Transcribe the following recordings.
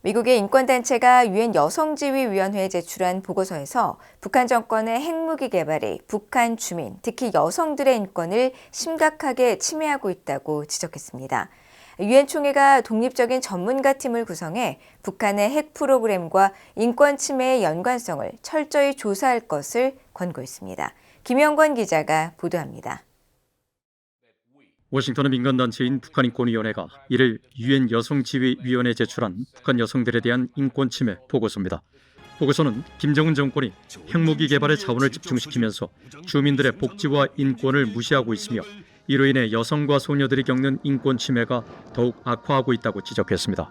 미국의 인권단체가 유엔 여성지위위원회에 제출한 보고서에서 북한 정권의 핵무기 개발이 북한 주민, 특히 여성들의 인권을 심각하게 침해하고 있다고 지적했습니다. 유엔 총회가 독립적인 전문가팀을 구성해 북한의 핵 프로그램과 인권 침해의 연관성을 철저히 조사할 것을 권고했습니다. 김영권 기자가 보도합니다. 워싱턴의 민간단체인 북한인권위원회가 이를 유엔 여성지위위원회에 제출한 북한 여성들에 대한 인권 침해 보고서입니다. 보고서는 김정은 정권이 핵무기 개발에 자원을 집중시키면서 주민들의 복지와 인권을 무시하고 있으며 이로 인해 여성과 소녀들이 겪는 인권 침해가 더욱 악화하고 있다고 지적했습니다.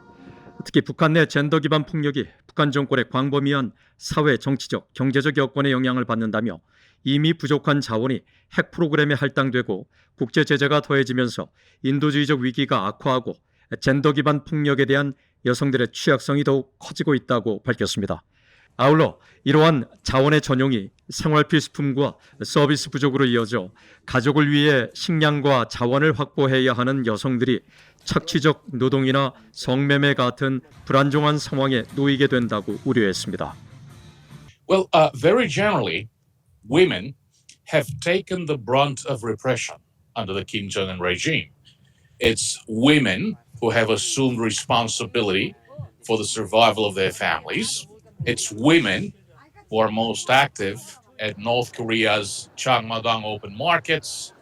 특히 북한 내 젠더 기반 폭력이 북한 정권의 광범위한 사회, 정치적, 경제적 여건에 영향을 받는다며 이미 부족한 자원이 핵 프로그램에 할당되고 국제 제재가 더해지면서 인도주의적 위기가 악화하고 젠더 기반 폭력에 대한 여성들의 취약성이 더욱 커지고 있다고 밝혔습니다. 아울러 이러한 자원의 전용이 생활필수품과 서비스 부족으로 이어져 가족을 위해 식량과 자원을 확보해야 하는 여성들이 착취적 노동이나 성매매 같은 불안정한 상황에 놓이게 된다고 우려했습니다. Well, very generally, women have taken the brunt of repression under the Kim Jong-un regime. It's women who have assumed responsibility for the survival of their families. It's women who are most active at North Korea's Changmadang open markets,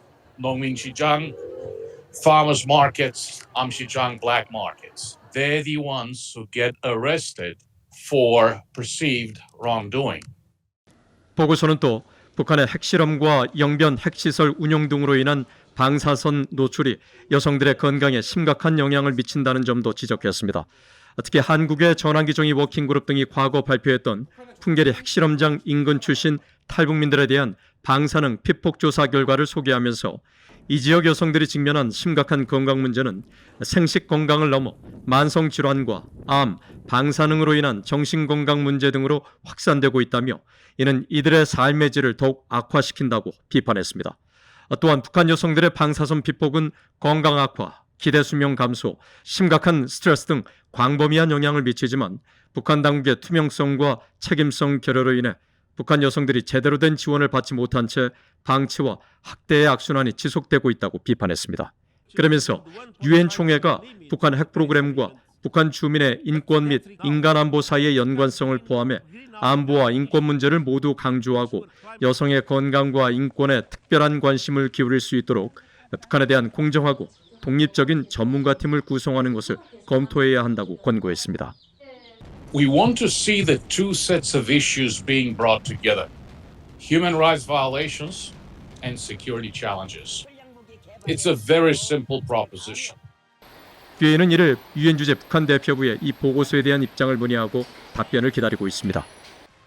Nongmingshijang farmers markets, Amshijang black markets. They're the ones who get arrested for perceived wrongdoing. 보고서는 또 북한의 핵실험과 영변 핵시설 운용 등으로 인한 방사선 노출이 여성들의 건강에 심각한 영향을 미친다는 점도 지적했습니다. 특히 한국의 전환기종이 워킹그룹 등이 과거 발표했던 풍계리 핵실험장 인근 출신 탈북민들에 대한 방사능 피폭 조사 결과를 소개하면서 이 지역 여성들이 직면한 심각한 건강 문제는 생식 건강을 넘어 만성 질환과 암, 방사능으로 인한 정신건강 문제 등으로 확산되고 있다며 이는 이들의 삶의 질을 더욱 악화시킨다고 비판했습니다. 또한 북한 여성들의 방사선 피폭은 건강 악화, 기대 수명 감소, 심각한 스트레스 등 광범위한 영향을 미치지만 북한 당국의 투명성과 책임성 결여로 인해 북한 여성들이 제대로 된 지원을 받지 못한 채 방치와 학대의 악순환이 지속되고 있다고 비판했습니다. 그러면서 유엔 총회가 북한 핵 프로그램과 북한 주민의 인권 및 인간 안보 사이의 연관성을 포함해 안보와 인권 문제를 모두 강조하고 여성의 건강과 인권에 특별한 관심을 기울일 수 있도록 북한에 대한 공정하고 독립적인 전문가팀을 구성하는 것을 검토해야 한다고 권고했습니다. We want to see the two sets of issues being brought together: human rights violations and security challenges. It's a very simple proposition. 뒤에는 이를 유엔 주재 북한 대표부에 이 보고서에 대한 입장을 문의하고 답변을 기다리고 있습니다.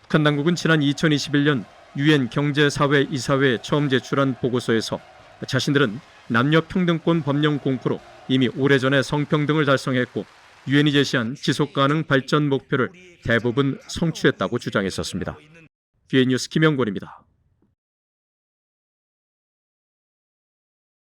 북한 당국은 지난 2021년 유엔 경제사회이사회에 처음 제출한 보고서에서 자신들은 남녀평등권 법령 공포로 이미 오래전에 성평등을 달성했고 유엔이 제시한 지속가능 발전 목표를 대부분 성취했다고 주장했었습니다. 뒤엔 뉴스 김영권입니다.